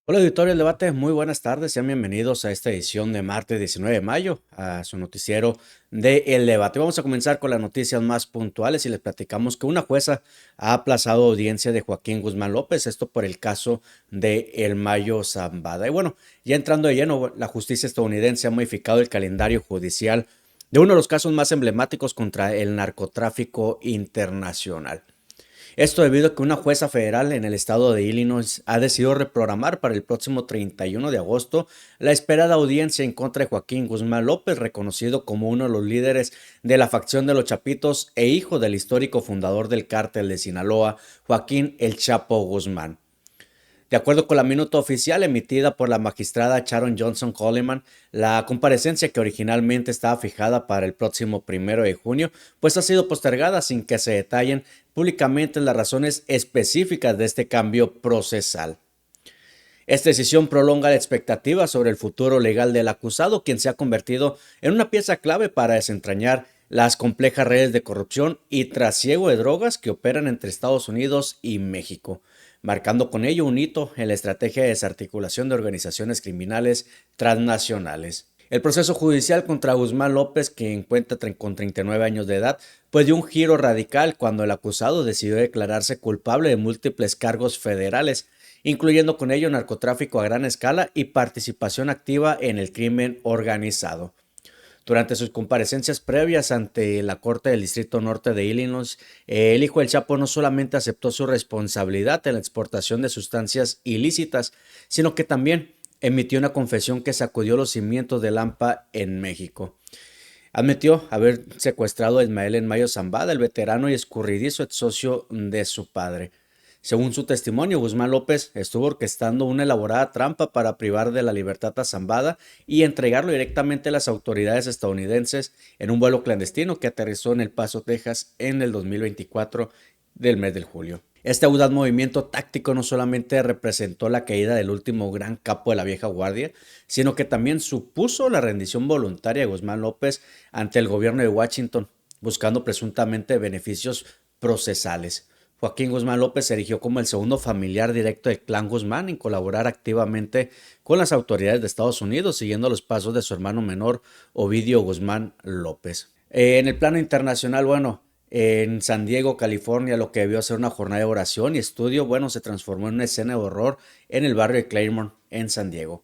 Hola, auditorio del debate, muy buenas tardes, sean bienvenidos a esta edición de martes 19 de mayo, a su noticiero de El Debate. Vamos a comenzar con las noticias más puntuales y les platicamos que una jueza ha aplazado audiencia de Joaquín Guzmán López, esto por el caso de El Mayo Zambada. Y bueno, ya entrando de lleno, la justicia estadounidense ha modificado el calendario judicial de uno de los casos más emblemáticos contra el narcotráfico internacional. Esto debido a que una jueza federal en el estado de Illinois ha decidido reprogramar para el próximo 31 de agosto la esperada audiencia en contra de Joaquín Guzmán López, reconocido como uno de los líderes de la facción de los Chapitos e hijo del histórico fundador del cártel de Sinaloa, Joaquín El Chapo Guzmán. De acuerdo con la minuta oficial emitida por la magistrada Sharon Johnson Coleman, la comparecencia que originalmente estaba fijada para el próximo 1 de junio, pues ha sido postergada sin que se detallen públicamente las razones específicas de este cambio procesal. Esta decisión prolonga la expectativa sobre el futuro legal del acusado, quien se ha convertido en una pieza clave para desentrañar las complejas redes de corrupción y trasiego de drogas que operan entre Estados Unidos y México, marcando con ello un hito en la estrategia de desarticulación de organizaciones criminales transnacionales. El proceso judicial contra Guzmán López, que cuenta con 39 años de edad, pues dio un giro radical cuando el acusado decidió declararse culpable de múltiples cargos federales, incluyendo con ello narcotráfico a gran escala y participación activa en el crimen organizado. Durante sus comparecencias previas ante la Corte del Distrito Norte de Illinois, el hijo del Chapo no solamente aceptó su responsabilidad en la exportación de sustancias ilícitas, sino que también emitió una confesión que sacudió los cimientos del AMPA en México. Admitió haber secuestrado a Ismael en Mayo Zambada, el veterano y escurridizo ex socio de su padre. Según su testimonio, Guzmán López estuvo orquestando una elaborada trampa para privar de la libertad a Zambada y entregarlo directamente a las autoridades estadounidenses en un vuelo clandestino que aterrizó en El Paso, Texas, en el 2024 del mes de julio. Este audaz movimiento táctico no solamente representó la caída del último gran capo de la vieja guardia, sino que también supuso la rendición voluntaria de Guzmán López ante el gobierno de Washington, buscando presuntamente beneficios procesales. Joaquín Guzmán López se erigió como el segundo familiar directo del clan Guzmán en colaborar activamente con las autoridades de Estados Unidos, siguiendo los pasos de su hermano menor, Ovidio Guzmán López. En el plano internacional, bueno, en San Diego, California, lo que debió ser una jornada de oración y estudio, bueno, se transformó en una escena de horror en el barrio de Claremont, en San Diego.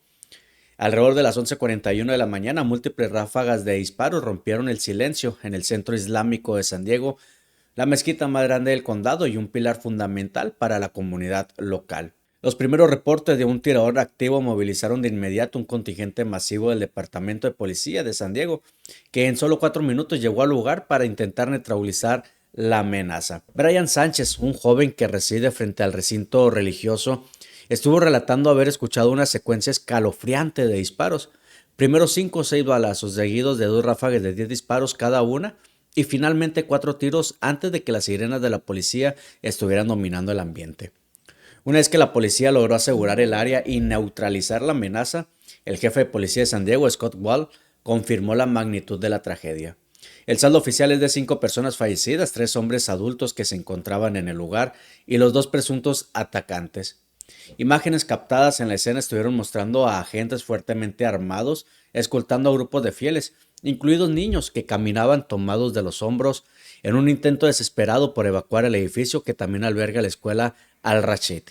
Alrededor de las 11:41 de la mañana, múltiples ráfagas de disparos rompieron el silencio en el centro islámico de San Diego, la mezquita más grande del condado y un pilar fundamental para la comunidad local. Los primeros reportes de un tirador activo movilizaron de inmediato un contingente masivo del Departamento de Policía de San Diego, que en solo 4 minutos llegó al lugar para intentar neutralizar la amenaza. Brian Sánchez, un joven que reside frente al recinto religioso, estuvo relatando haber escuchado una secuencia escalofriante de disparos. Primero 5 o 6 balazos, seguidos de 2 ráfagas de 10 disparos cada una, y finalmente 4 tiros antes de que las sirenas de la policía estuvieran dominando el ambiente. Una vez que la policía logró asegurar el área y neutralizar la amenaza, el jefe de policía de San Diego, Scott Wall, confirmó la magnitud de la tragedia. El saldo oficial es de 5 personas fallecidas, 3 hombres adultos que se encontraban en el lugar y los 2 presuntos atacantes. Imágenes captadas en la escena estuvieron mostrando a agentes fuertemente armados escoltando a grupos de fieles, incluidos niños que caminaban tomados de los hombros en un intento desesperado por evacuar el edificio que también alberga la escuela Al-Rashid.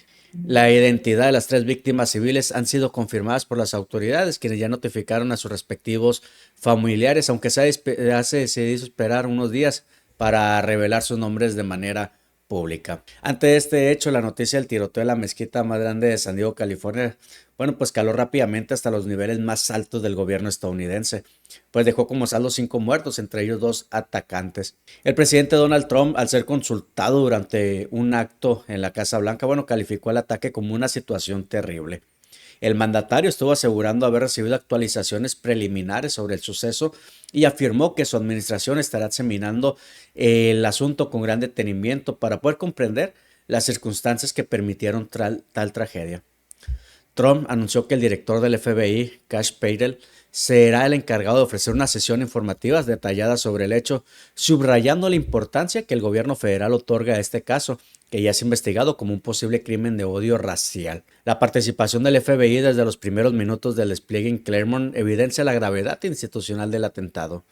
La identidad de las 3 víctimas civiles han sido confirmadas por las autoridades, quienes ya notificaron a sus respectivos familiares, aunque se ha decidido esperar unos días para revelar sus nombres de manera pública. Ante este hecho, la noticia del tiroteo de la mezquita más grande de San Diego, California, bueno, pues caló rápidamente hasta los niveles más altos del gobierno estadounidense, pues dejó como saldo 5 muertos, entre ellos 2 atacantes. El presidente Donald Trump, al ser consultado durante un acto en la Casa Blanca, bueno, calificó el ataque como una situación terrible. El mandatario estuvo asegurando haber recibido actualizaciones preliminares sobre el suceso y afirmó que su administración estará examinando el asunto con gran detenimiento para poder comprender las circunstancias que permitieron tal tragedia. Trump anunció que el director del FBI, Kash Patel, será el encargado de ofrecer una sesión informativa detallada sobre el hecho, subrayando la importancia que el gobierno federal otorga a este caso, que ya es investigado como un posible crimen de odio racial. La participación del FBI desde los primeros minutos del despliegue en Claremont evidencia la gravedad institucional del atentado.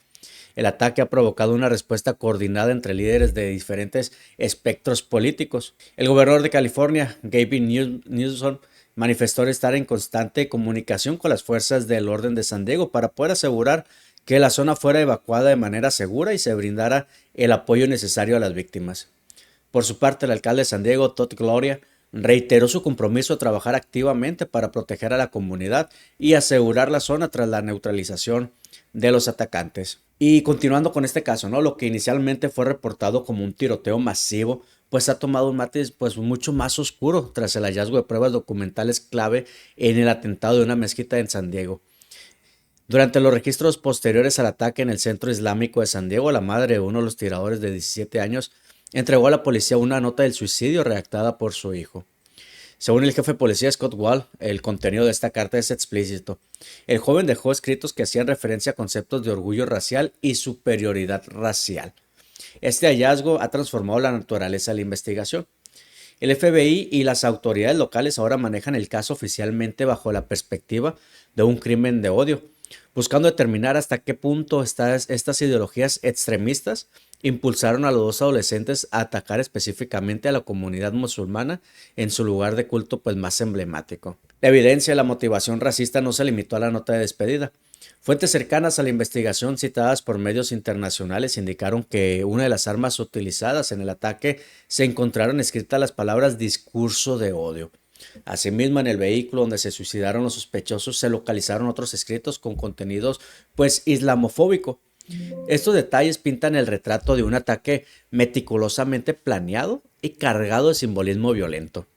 El ataque ha provocado una respuesta coordinada entre líderes de diferentes espectros políticos. El gobernador de California, Gavin Newsom, manifestó estar en constante comunicación con las fuerzas del orden de San Diego para poder asegurar que la zona fuera evacuada de manera segura y se brindara el apoyo necesario a las víctimas. Por su parte, el alcalde de San Diego, Todd Gloria, reiteró su compromiso de trabajar activamente para proteger a la comunidad y asegurar la zona tras la neutralización de los atacantes. Y continuando con este caso, ¿no? Lo que inicialmente fue reportado como un tiroteo masivo, pues ha tomado un matiz pues mucho más oscuro tras el hallazgo de pruebas documentales clave en el atentado de una mezquita en San Diego. Durante los registros posteriores al ataque en el centro islámico de San Diego, la madre de uno de los tiradores de 17 años entregó a la policía una nota del suicidio redactada por su hijo. Según el jefe de policía Scott Wall, el contenido de esta carta es explícito. El joven dejó escritos que hacían referencia a conceptos de orgullo racial y superioridad racial. Este hallazgo ha transformado la naturaleza de la investigación. El FBI y las autoridades locales ahora manejan el caso oficialmente bajo la perspectiva de un crimen de odio, buscando determinar hasta qué punto estas ideologías extremistas impulsaron a los dos adolescentes a atacar específicamente a la comunidad musulmana en su lugar de culto pues más emblemático. La evidencia de la motivación racista no se limitó a la nota de despedida. Fuentes cercanas a la investigación citadas por medios internacionales indicaron que una de las armas utilizadas en el ataque se encontraron escritas las palabras discurso de odio. Asimismo, en el vehículo donde se suicidaron los sospechosos se localizaron otros escritos con contenidos pues islamofóbico. Estos detalles pintan el retrato de un ataque meticulosamente planeado y cargado de simbolismo violento.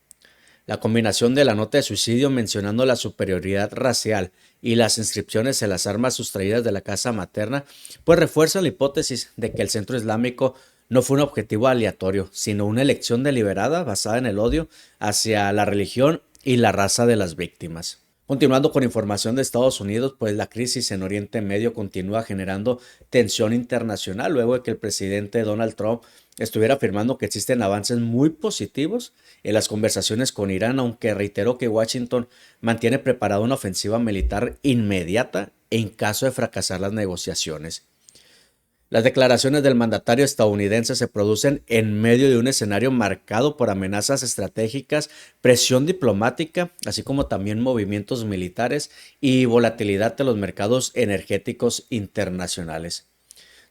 La combinación de la nota de suicidio mencionando la superioridad racial y las inscripciones en las armas sustraídas de la casa materna, pues refuerza la hipótesis de que el centro islámico no fue un objetivo aleatorio, sino una elección deliberada basada en el odio hacia la religión y la raza de las víctimas. Continuando con información de Estados Unidos, pues la crisis en Oriente Medio continúa generando tensión internacional luego de que el presidente Donald Trump estuviera afirmando que existen avances muy positivos en las conversaciones con Irán, aunque reiteró que Washington mantiene preparada una ofensiva militar inmediata en caso de fracasar las negociaciones. Las declaraciones del mandatario estadounidense se producen en medio de un escenario marcado por amenazas estratégicas, presión diplomática, así como también movimientos militares y volatilidad de los mercados energéticos internacionales.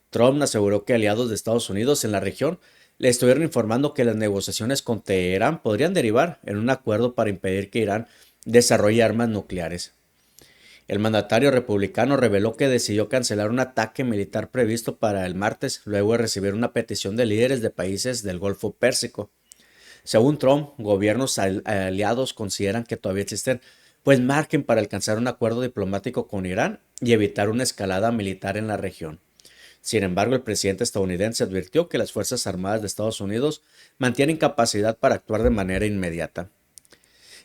Trump aseguró que aliados de Estados Unidos en la región le estuvieron informando que las negociaciones con Teherán podrían derivar en un acuerdo para impedir que Irán desarrolle armas nucleares. El mandatario republicano reveló que decidió cancelar un ataque militar previsto para el martes, luego de recibir una petición de líderes de países del Golfo Pérsico. Según Trump, gobiernos aliados consideran que todavía existen pues margen para alcanzar un acuerdo diplomático con Irán y evitar una escalada militar en la región. Sin embargo, el presidente estadounidense advirtió que las Fuerzas Armadas de Estados Unidos mantienen capacidad para actuar de manera inmediata.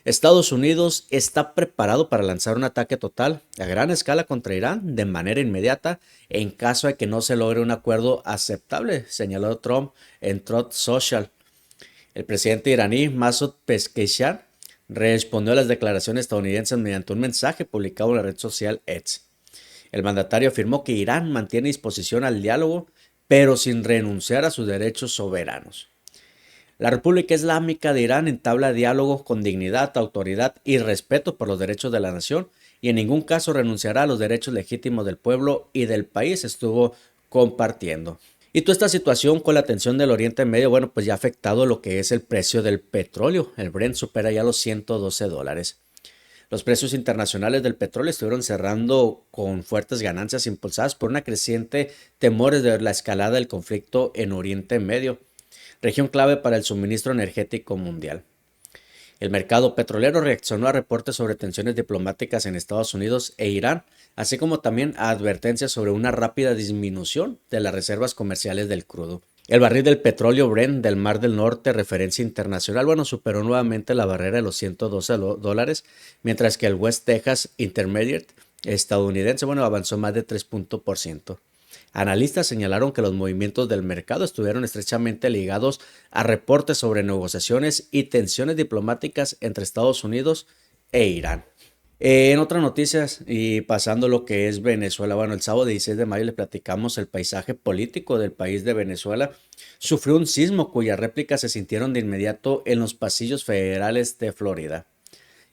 Estados Unidos está preparado para lanzar un ataque total a gran escala contra Irán de manera inmediata en caso de que no se logre un acuerdo aceptable, señaló Trump en Truth Social. El presidente iraní Masoud Pezeshkian respondió a las declaraciones estadounidenses mediante un mensaje publicado en la red social X. El mandatario afirmó que Irán mantiene disposición al diálogo, pero sin renunciar a sus derechos soberanos. La República Islámica de Irán entabla diálogo con dignidad, autoridad y respeto por los derechos de la nación y en ningún caso renunciará a los derechos legítimos del pueblo y del país, estuvo compartiendo. Y toda esta situación con la tensión del Oriente Medio, bueno, pues ya ha afectado lo que es el precio del petróleo. El Brent supera ya los $112. Los precios internacionales del petróleo estuvieron cerrando con fuertes ganancias impulsadas por una creciente temores de la escalada del conflicto en Oriente Medio, región clave para el suministro energético mundial. El mercado petrolero reaccionó a reportes sobre tensiones diplomáticas en Estados Unidos e Irán, así como también a advertencias sobre una rápida disminución de las reservas comerciales del crudo. El barril del petróleo Brent del Mar del Norte, referencia internacional, superó nuevamente la barrera de los $112, mientras que el West Texas Intermediate estadounidense, avanzó más de 3%. Analistas señalaron que los movimientos del mercado estuvieron estrechamente ligados a reportes sobre negociaciones y tensiones diplomáticas entre Estados Unidos e Irán. En otras noticias, y pasando lo que es Venezuela, bueno, el sábado 16 de mayo le platicamos el paisaje político del país de Venezuela. Sufrió un sismo cuyas réplicas se sintieron de inmediato en los pasillos federales de Florida.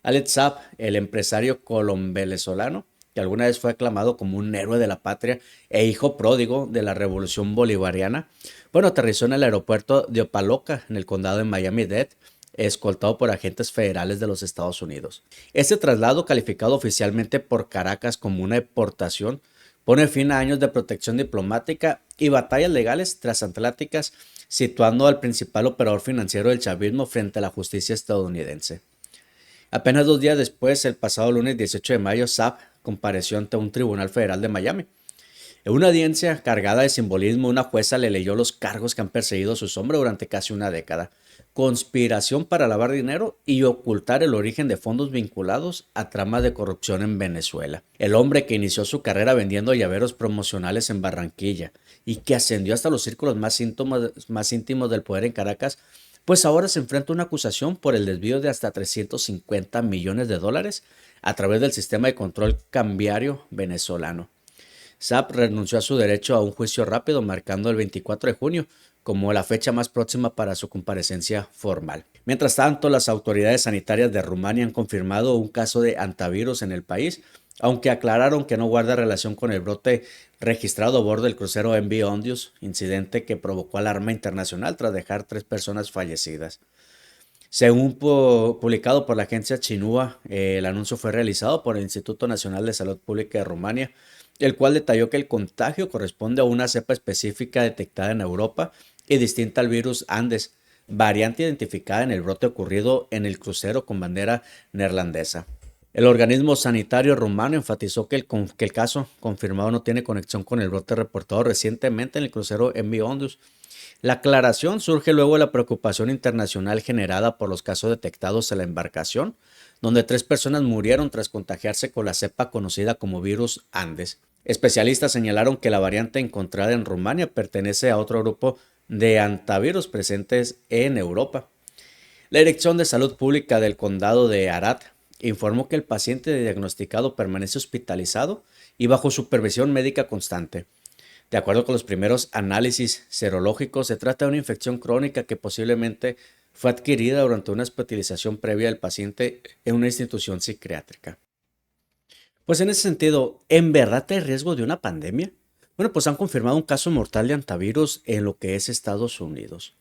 Alex Saab, el empresario colombo-venezolano, que alguna vez fue aclamado como un héroe de la patria e hijo pródigo de la revolución bolivariana, bueno, aterrizó en el aeropuerto de Opaloca, en el condado de Miami-Dade, escoltado por agentes federales de los Estados Unidos. Este traslado, calificado oficialmente por Caracas como una deportación, pone fin a años de protección diplomática y batallas legales transatlánticas, situando al principal operador financiero del chavismo frente a la justicia estadounidense. Apenas 2 días después, el pasado lunes 18 de mayo, Saab compareció ante un tribunal federal de Miami. En una audiencia cargada de simbolismo, una jueza le leyó los cargos que han perseguido a su sombra durante casi una década: conspiración para lavar dinero y ocultar el origen de fondos vinculados a tramas de corrupción en Venezuela. El hombre que inició su carrera vendiendo llaveros promocionales en Barranquilla y que ascendió hasta los círculos más íntimos del poder en Caracas, pues ahora se enfrenta a una acusación por el desvío de hasta 350 millones de dólares a través del sistema de control cambiario venezolano. Saab renunció a su derecho a un juicio rápido, marcando el 24 de junio como la fecha más próxima para su comparecencia formal. Mientras tanto, las autoridades sanitarias de Rumania han confirmado un caso de antivirus en el país, aunque aclararon que no guarda relación con el brote registrado a bordo del crucero MV Ondius, incidente que provocó alarma internacional tras dejar 3 personas fallecidas. Según publicado por la agencia Xinhua, el anuncio fue realizado por el Instituto Nacional de Salud Pública de Rumania, el cual detalló que el contagio corresponde a una cepa específica detectada en Europa y distinta al virus Andes, variante identificada en el brote ocurrido en el crucero con bandera neerlandesa. El organismo sanitario rumano enfatizó que el caso confirmado no tiene conexión con el brote reportado recientemente en el crucero MV Ondius. La aclaración surge luego de la preocupación internacional generada por los casos detectados en la embarcación, donde 3 personas murieron tras contagiarse con la cepa conocida como virus Andes. Especialistas señalaron que la variante encontrada en Rumania pertenece a otro grupo de antivirus presentes en Europa. La Dirección de Salud Pública del Condado de Arad informó que el paciente diagnosticado permanece hospitalizado y bajo supervisión médica constante. De acuerdo con los primeros análisis serológicos, se trata de una infección crónica que posiblemente fue adquirida durante una hospitalización previa del paciente en una institución psiquiátrica. Pues en ese sentido, ¿en verdad hay riesgo de una pandemia? Bueno, pues han confirmado un caso mortal de antivirus en lo que es Estados Unidos.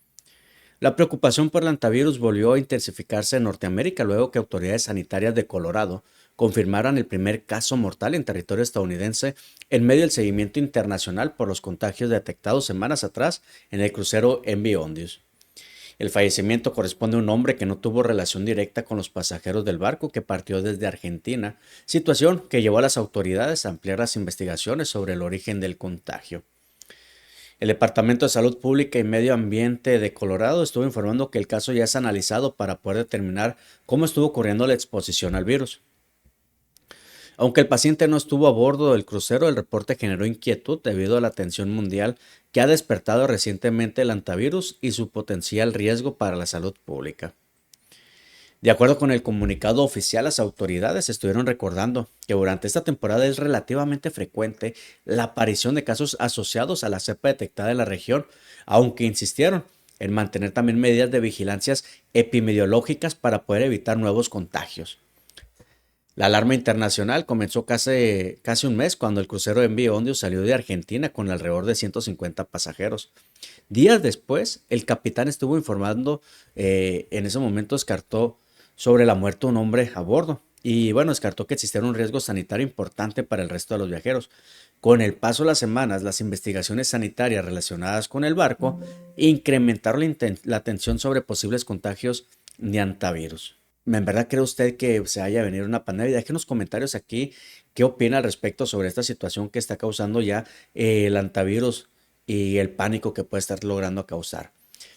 La preocupación por el antivirus volvió a intensificarse en Norteamérica luego que autoridades sanitarias de Colorado confirmaran el primer caso mortal en territorio estadounidense en medio del seguimiento internacional por los contagios detectados semanas atrás en el crucero MV Ondius. El fallecimiento corresponde a un hombre que no tuvo relación directa con los pasajeros del barco que partió desde Argentina, situación que llevó a las autoridades a ampliar las investigaciones sobre el origen del contagio. El Departamento de Salud Pública y Medio Ambiente de Colorado estuvo informando que el caso ya es analizado para poder determinar cómo estuvo ocurriendo la exposición al virus. Aunque el paciente no estuvo a bordo del crucero, el reporte generó inquietud debido a la atención mundial que ha despertado recientemente el antivirus y su potencial riesgo para la salud pública. De acuerdo con el comunicado oficial, las autoridades estuvieron recordando que durante esta temporada es relativamente frecuente la aparición de casos asociados a la cepa detectada en la región, aunque insistieron en mantener también medidas de vigilancia epidemiológicas para poder evitar nuevos contagios. La alarma internacional comenzó casi un mes cuando el crucero MV Ondius salió de Argentina con alrededor de 150 pasajeros. Días después, el capitán estuvo informando, en ese momento descartó sobre la muerte de un hombre a bordo y bueno, descartó que existiera un riesgo sanitario importante para el resto de los viajeros. Con el paso de las semanas, las investigaciones sanitarias relacionadas con el barco incrementaron la atención sobre posibles contagios de antivirus. ¿En verdad cree usted que se haya venido una pandemia? Déjenos comentarios aquí qué opina al respecto sobre esta situación que está causando ya el antivirus y el pánico que puede estar logrando causar.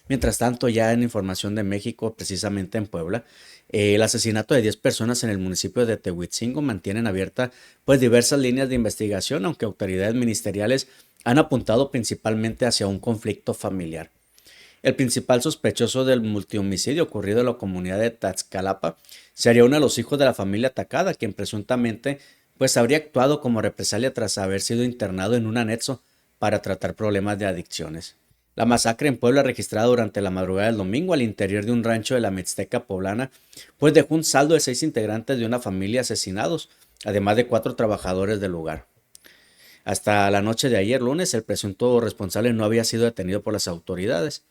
Mientras tanto, ya en información de México, precisamente en Puebla, el asesinato de 10 personas en el municipio de Tehuitzingo mantienen abiertas pues diversas líneas de investigación, aunque autoridades ministeriales han apuntado principalmente hacia un conflicto familiar. El principal sospechoso del multihomicidio ocurrido en la comunidad de Tlaxcalapa sería uno de los hijos de la familia atacada, quien presuntamente habría actuado como represalia tras haber sido internado en un anexo para tratar problemas de adicciones. La masacre en Puebla registrada durante la madrugada del domingo al interior de un rancho de la Mixteca poblana, dejó un saldo de 6 integrantes de una familia asesinados, además de 4 trabajadores del lugar. Hasta la noche de ayer lunes, el presunto responsable no había sido detenido por las autoridades.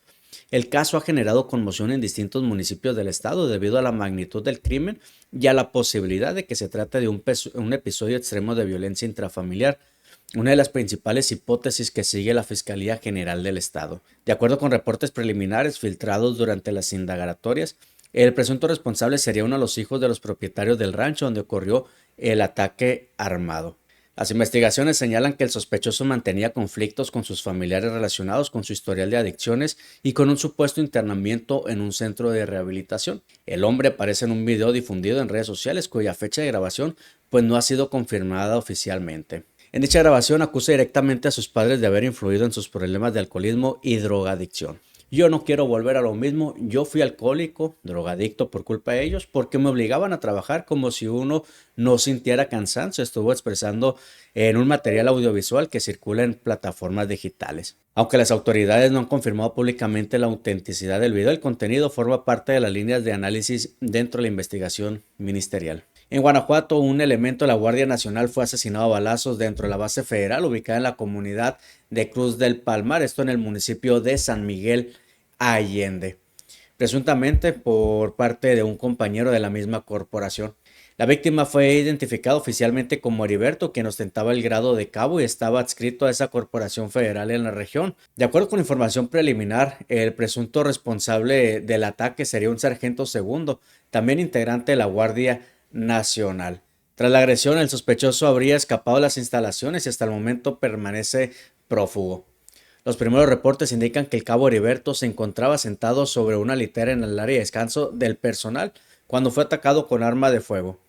El caso ha generado conmoción en distintos municipios del estado debido a la magnitud del crimen y a la posibilidad de que se trate de un episodio extremo de violencia intrafamiliar, una de las principales hipótesis que sigue la Fiscalía General del Estado. De acuerdo con reportes preliminares filtrados durante las indagatorias, el presunto responsable sería uno de los hijos de los propietarios del rancho donde ocurrió el ataque armado. Las investigaciones señalan que el sospechoso mantenía conflictos con sus familiares relacionados con su historial de adicciones y con un supuesto internamiento en un centro de rehabilitación. El hombre aparece en un video difundido en redes sociales cuya fecha de grabación no ha sido confirmada oficialmente. En dicha grabación acusa directamente a sus padres de haber influido en sus problemas de alcoholismo y drogadicción. Yo no quiero volver a lo mismo, yo fui alcohólico, drogadicto por culpa de ellos, porque me obligaban a trabajar como si uno no sintiera cansancio, estuvo expresando en un material audiovisual que circula en plataformas digitales. Aunque las autoridades no han confirmado públicamente la autenticidad del video, el contenido forma parte de las líneas de análisis dentro de la investigación ministerial. En Guanajuato, un elemento de la Guardia Nacional fue asesinado a balazos dentro de la base federal ubicada en la comunidad de Cruz del Palmar, esto en el municipio de San Miguel Allende, presuntamente por parte de un compañero de la misma corporación. La víctima fue identificada oficialmente como Heriberto, quien ostentaba el grado de cabo y estaba adscrito a esa corporación federal en la región. De acuerdo con información preliminar, el presunto responsable del ataque sería un sargento segundo, también integrante de la Guardia Nacional. Tras la agresión, el sospechoso habría escapado de las instalaciones y hasta el momento permanece prófugo. Los primeros reportes indican que el cabo Heriberto se encontraba sentado sobre una litera en el área de descanso del personal cuando fue atacado con arma de fuego.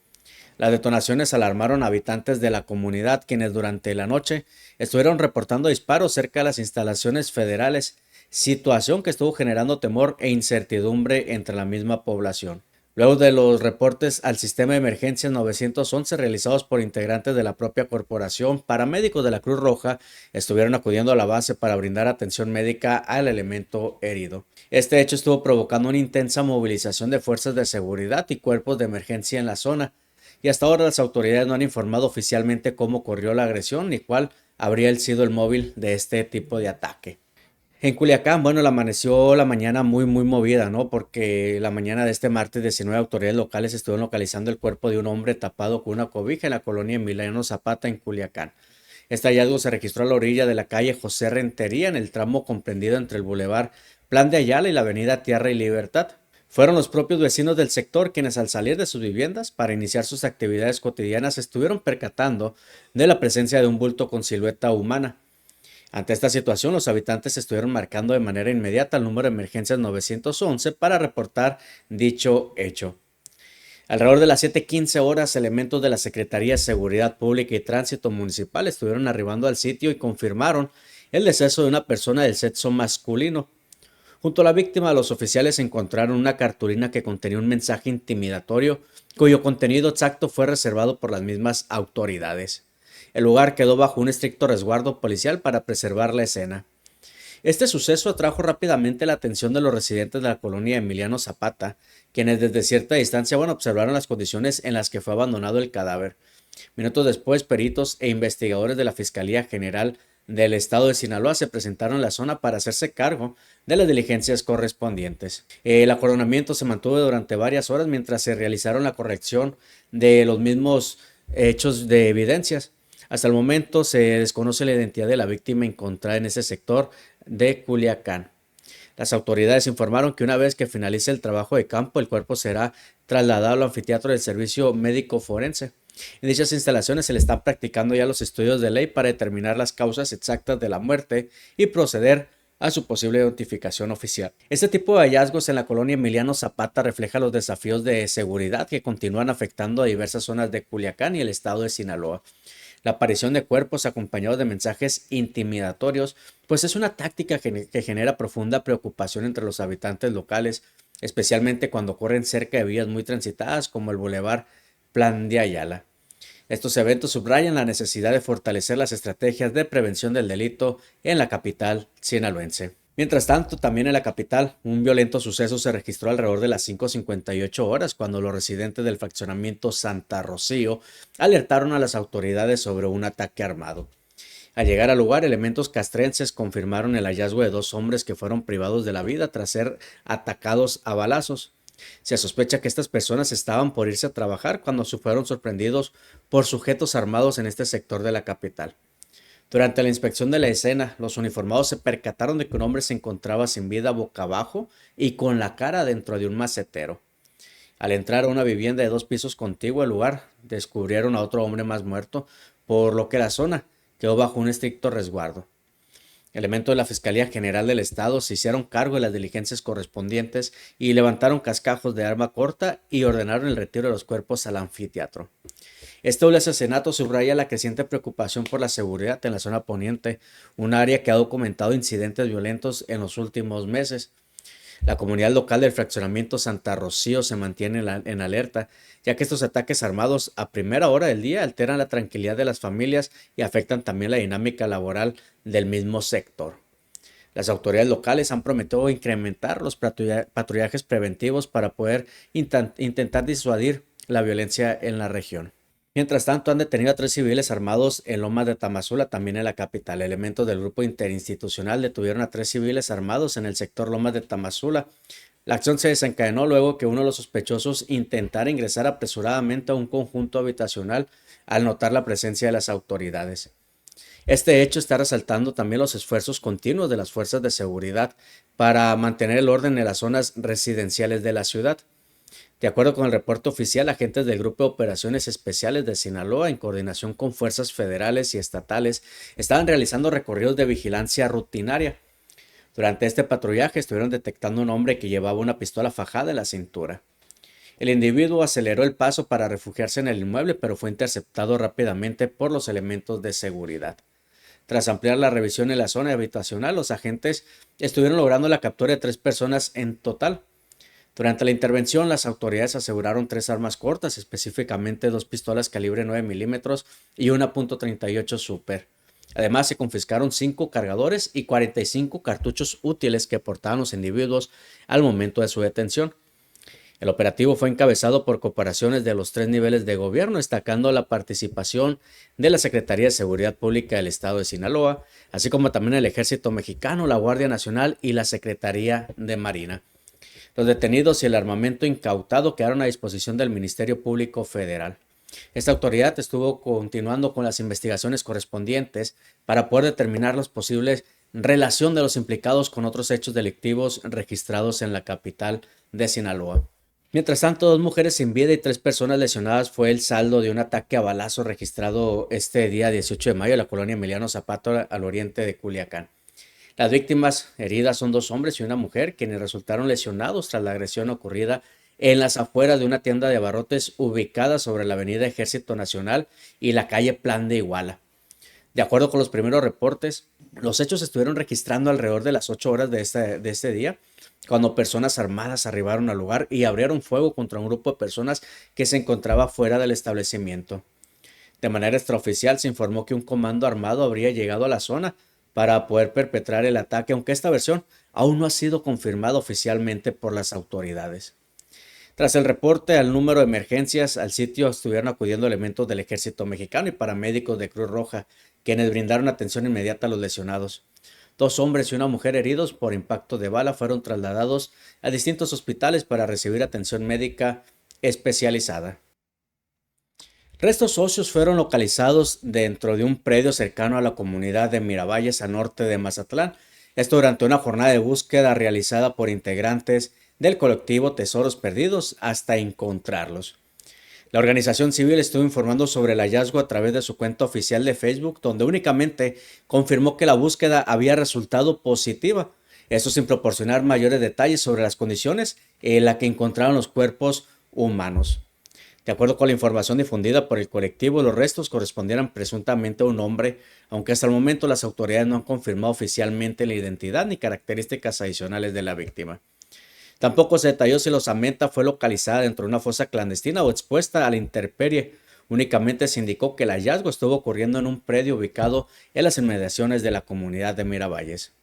Las detonaciones alarmaron a habitantes de la comunidad, quienes durante la noche estuvieron reportando disparos cerca de las instalaciones federales, situación que estuvo generando temor e incertidumbre entre la misma población. Luego de los reportes al sistema de emergencias 911 realizados por integrantes de la propia corporación, paramédicos de la Cruz Roja estuvieron acudiendo a la base para brindar atención médica al elemento herido. Este hecho estuvo provocando una intensa movilización de fuerzas de seguridad y cuerpos de emergencia en la zona, y hasta ahora las autoridades no han informado oficialmente cómo ocurrió la agresión ni cuál habría sido el móvil de este tipo de ataque. En Culiacán, la amaneció la mañana muy movida, ¿no? Porque la mañana de este martes 19 autoridades locales estuvieron localizando el cuerpo de un hombre tapado con una cobija en la colonia Emiliano Zapata en Culiacán. Este hallazgo se registró a la orilla de la calle José Rentería, en el tramo comprendido entre el bulevar Plan de Ayala y la avenida Tierra y Libertad. Fueron los propios vecinos del sector quienes al salir de sus viviendas para iniciar sus actividades cotidianas estuvieron percatando de la presencia de un bulto con silueta humana. Ante esta situación, los habitantes estuvieron marcando de manera inmediata el número de emergencias 911 para reportar dicho hecho. Alrededor de las 7:15 horas, elementos de la Secretaría de Seguridad Pública y Tránsito Municipal estuvieron arribando al sitio y confirmaron el deceso de una persona del sexo masculino. Junto a la víctima, los oficiales encontraron una cartulina que contenía un mensaje intimidatorio, cuyo contenido exacto fue reservado por las mismas autoridades. El lugar quedó bajo un estricto resguardo policial para preservar la escena. Este suceso atrajo rápidamente la atención de los residentes de la colonia Emiliano Zapata, quienes desde cierta distancia observaron las condiciones en las que fue abandonado el cadáver. Minutos después, peritos e investigadores de la Fiscalía General del Estado de Sinaloa se presentaron en la zona para hacerse cargo de las diligencias correspondientes. El acoronamiento se mantuvo durante varias horas mientras se realizaron la corrección de los mismos hechos de evidencias. Hasta el momento se desconoce la identidad de la víctima encontrada en ese sector de Culiacán. Las autoridades informaron que una vez que finalice el trabajo de campo, el cuerpo será trasladado al anfiteatro del Servicio Médico Forense. En dichas instalaciones se le están practicando ya los estudios de ley para determinar las causas exactas de la muerte y proceder a su posible notificación oficial. Este tipo de hallazgos en la colonia Emiliano Zapata refleja los desafíos de seguridad que continúan afectando a diversas zonas de Culiacán y el estado de Sinaloa. La aparición de cuerpos acompañados de mensajes intimidatorios, pues es una táctica que genera profunda preocupación entre los habitantes locales, especialmente cuando ocurren cerca de vías muy transitadas como el Boulevard Plan de Ayala. Estos eventos subrayan la necesidad de fortalecer las estrategias de prevención del delito en la capital sinaloense. Mientras tanto, también en la capital, un violento suceso se registró alrededor de las 5:58 horas cuando los residentes del fraccionamiento Santa Rocío alertaron a las autoridades sobre un ataque armado. Al llegar al lugar, elementos castrenses confirmaron el hallazgo de dos hombres que fueron privados de la vida tras ser atacados a balazos. Se sospecha que estas personas estaban por irse a trabajar cuando fueron sorprendidos por sujetos armados en este sector de la capital. Durante la inspección de la escena, los uniformados se percataron de que un hombre se encontraba sin vida boca abajo y con la cara dentro de un macetero. Al entrar a una vivienda de 2 pisos contigua al lugar, descubrieron a otro hombre más muerto, por lo que la zona quedó bajo un estricto resguardo. Elementos de la Fiscalía General del Estado se hicieron cargo de las diligencias correspondientes y levantaron cascajos de arma corta y ordenaron el retiro de los cuerpos al anfiteatro. Este doble asesinato subraya la creciente preocupación por la seguridad en la zona poniente, un área que ha documentado incidentes violentos en los últimos meses. La comunidad local del fraccionamiento Santa Rocío se mantiene en alerta, ya que estos ataques armados a primera hora del día alteran la tranquilidad de las familias y afectan también la dinámica laboral del mismo sector. Las autoridades locales han prometido incrementar los patrullajes preventivos para poder intentar disuadir la violencia en la región. Mientras tanto, han detenido a 3 civiles armados en Lomas de Tamazula, también en la capital. Elementos del grupo interinstitucional detuvieron a 3 civiles armados en el sector Lomas de Tamazula. La acción se desencadenó luego que uno de los sospechosos intentara ingresar apresuradamente a un conjunto habitacional al notar la presencia de las autoridades. Este hecho está resaltando también los esfuerzos continuos de las fuerzas de seguridad para mantener el orden en las zonas residenciales de la ciudad. De acuerdo con el reporte oficial, agentes del Grupo de Operaciones Especiales de Sinaloa, en coordinación con fuerzas federales y estatales, estaban realizando recorridos de vigilancia rutinaria. Durante este patrullaje estuvieron detectando un hombre que llevaba una pistola fajada en la cintura. El individuo aceleró el paso para refugiarse en el inmueble, pero fue interceptado rápidamente por los elementos de seguridad. Tras ampliar la revisión en la zona habitacional, los agentes estuvieron logrando la captura de 3 personas en total. Durante la intervención, las autoridades aseguraron 3 armas cortas, específicamente 2 pistolas calibre 9 milímetros y una .38 Super. Además, se confiscaron 5 cargadores y 45 cartuchos útiles que portaban los individuos al momento de su detención. El operativo fue encabezado por corporaciones de los 3 niveles de gobierno, destacando la participación de la Secretaría de Seguridad Pública del Estado de Sinaloa, así como también el Ejército Mexicano, la Guardia Nacional y la Secretaría de Marina. Los detenidos y el armamento incautado quedaron a disposición del Ministerio Público Federal. Esta autoridad estuvo continuando con las investigaciones correspondientes para poder determinar las posibles relación de los implicados con otros hechos delictivos registrados en la capital de Sinaloa. Mientras tanto, 2 mujeres sin vida y 3 personas lesionadas fue el saldo de un ataque a balazo registrado este día 18 de mayo en la colonia Emiliano Zapata al oriente de Culiacán. Las víctimas heridas son 2 hombres y una mujer, quienes resultaron lesionados tras la agresión ocurrida en las afueras de una tienda de abarrotes ubicada sobre la avenida Ejército Nacional y la calle Plan de Iguala. De acuerdo con los primeros reportes, los hechos se estuvieron registrando alrededor de las 8 horas de este día, cuando personas armadas arribaron al lugar y abrieron fuego contra un grupo de personas que se encontraba fuera del establecimiento. De manera extraoficial se informó que un comando armado habría llegado a la zona para poder perpetrar el ataque, aunque esta versión aún no ha sido confirmada oficialmente por las autoridades. Tras el reporte al número de emergencias, al sitio estuvieron acudiendo elementos del Ejército Mexicano y paramédicos de Cruz Roja, quienes brindaron atención inmediata a los lesionados. 2 hombres y una mujer heridos por impacto de bala fueron trasladados a distintos hospitales para recibir atención médica especializada. Restos óseos fueron localizados dentro de un predio cercano a la comunidad de Miravalles, al norte de Mazatlán. Esto durante una jornada de búsqueda realizada por integrantes del colectivo Tesoros Perdidos hasta encontrarlos. La organización civil estuvo informando sobre el hallazgo a través de su cuenta oficial de Facebook, donde únicamente confirmó que la búsqueda había resultado positiva. Esto sin proporcionar mayores detalles sobre las condiciones en las que encontraron los cuerpos humanos. De acuerdo con la información difundida por el colectivo, los restos correspondieran presuntamente a un hombre, aunque hasta el momento las autoridades no han confirmado oficialmente la identidad ni características adicionales de la víctima. Tampoco se detalló si la osamenta fue localizada dentro de una fosa clandestina o expuesta a la intemperie. Únicamente se indicó que el hallazgo estuvo ocurriendo en un predio ubicado en las inmediaciones de la comunidad de Miravalles.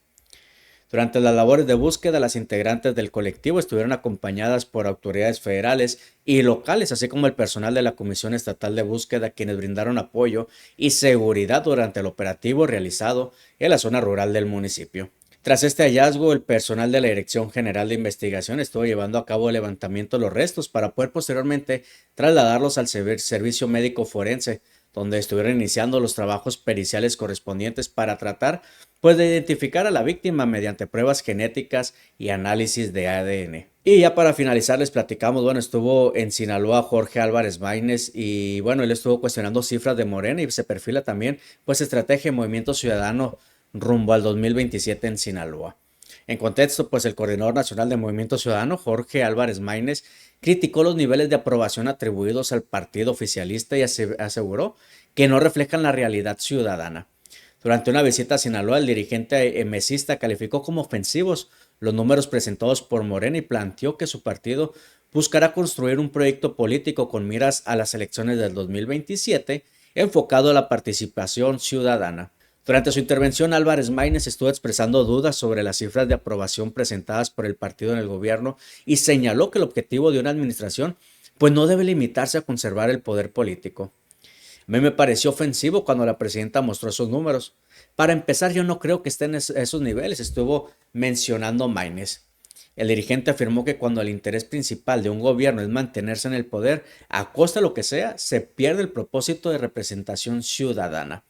Durante las labores de búsqueda, las integrantes del colectivo estuvieron acompañadas por autoridades federales y locales, así como el personal de la Comisión Estatal de Búsqueda, quienes brindaron apoyo y seguridad durante el operativo realizado en la zona rural del municipio. Tras este hallazgo, el personal de la Dirección General de Investigación estuvo llevando a cabo el levantamiento de los restos para poder posteriormente trasladarlos al servicio médico forense, donde estuvieron iniciando los trabajos periciales correspondientes para tratar pues de identificar a la víctima mediante pruebas genéticas y análisis de ADN. Y ya para finalizar les platicamos, bueno, estuvo en Sinaloa Jorge Álvarez Maínez y bueno, él estuvo cuestionando cifras de Morena y se perfila también pues estrategia de Movimiento Ciudadano rumbo al 2027 en Sinaloa. En contexto, pues el coordinador nacional de Movimiento Ciudadano, Jorge Álvarez Maínez, criticó los niveles de aprobación atribuidos al partido oficialista y aseguró que no reflejan la realidad ciudadana. Durante una visita a Sinaloa, el dirigente mesista calificó como ofensivos los números presentados por Morena y planteó que su partido buscará construir un proyecto político con miras a las elecciones del 2027 enfocado a la participación ciudadana. Durante su intervención, Álvarez Maínez estuvo expresando dudas sobre las cifras de aprobación presentadas por el partido en el gobierno y señaló que el objetivo de una administración pues no debe limitarse a conservar el poder político. A mí me pareció ofensivo cuando la presidenta mostró esos números. Para empezar, yo no creo que estén en esos niveles, estuvo mencionando Maínez. El dirigente afirmó que cuando el interés principal de un gobierno es mantenerse en el poder, a costa de lo que sea, se pierde el propósito de representación ciudadana.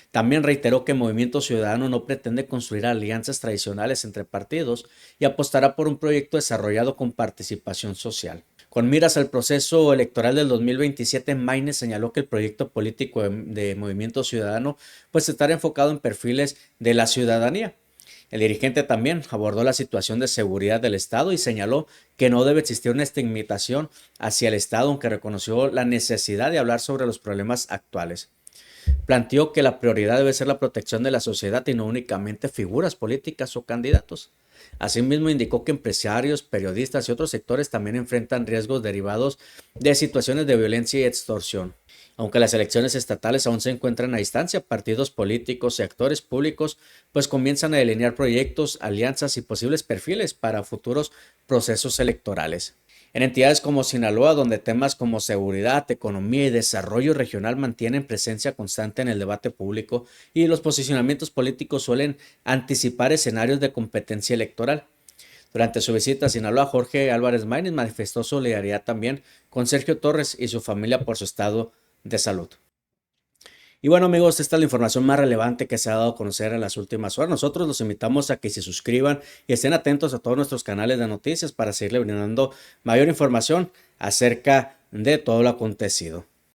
También reiteró que Movimiento Ciudadano no pretende construir alianzas tradicionales entre partidos y apostará por un proyecto desarrollado con participación social. Con miras al proceso electoral del 2027, Maínez señaló que el proyecto político de Movimiento Ciudadano pues estará enfocado en perfiles de la ciudadanía. El dirigente también abordó la situación de seguridad del Estado y señaló que no debe existir una estigmatización hacia el Estado, aunque reconoció la necesidad de hablar sobre los problemas actuales. Planteó que la prioridad debe ser la protección de la sociedad y no únicamente figuras políticas o candidatos. Asimismo, indicó que empresarios, periodistas y otros sectores también enfrentan riesgos derivados de situaciones de violencia y extorsión. Aunque las elecciones estatales aún se encuentran a distancia, partidos políticos y actores públicos pues comienzan a delinear proyectos, alianzas y posibles perfiles para futuros procesos electorales. En entidades como Sinaloa, donde temas como seguridad, economía y desarrollo regional mantienen presencia constante en el debate público y los posicionamientos políticos suelen anticipar escenarios de competencia electoral. Durante su visita a Sinaloa, Jorge Álvarez Maínez manifestó solidaridad también con Sergio Torres y su familia por su estado de salud. Y bueno amigos, esta es la información más relevante que se ha dado a conocer en las últimas horas. Nosotros los invitamos a que se suscriban y estén atentos a todos nuestros canales de noticias para seguirle brindando mayor información acerca de todo lo acontecido.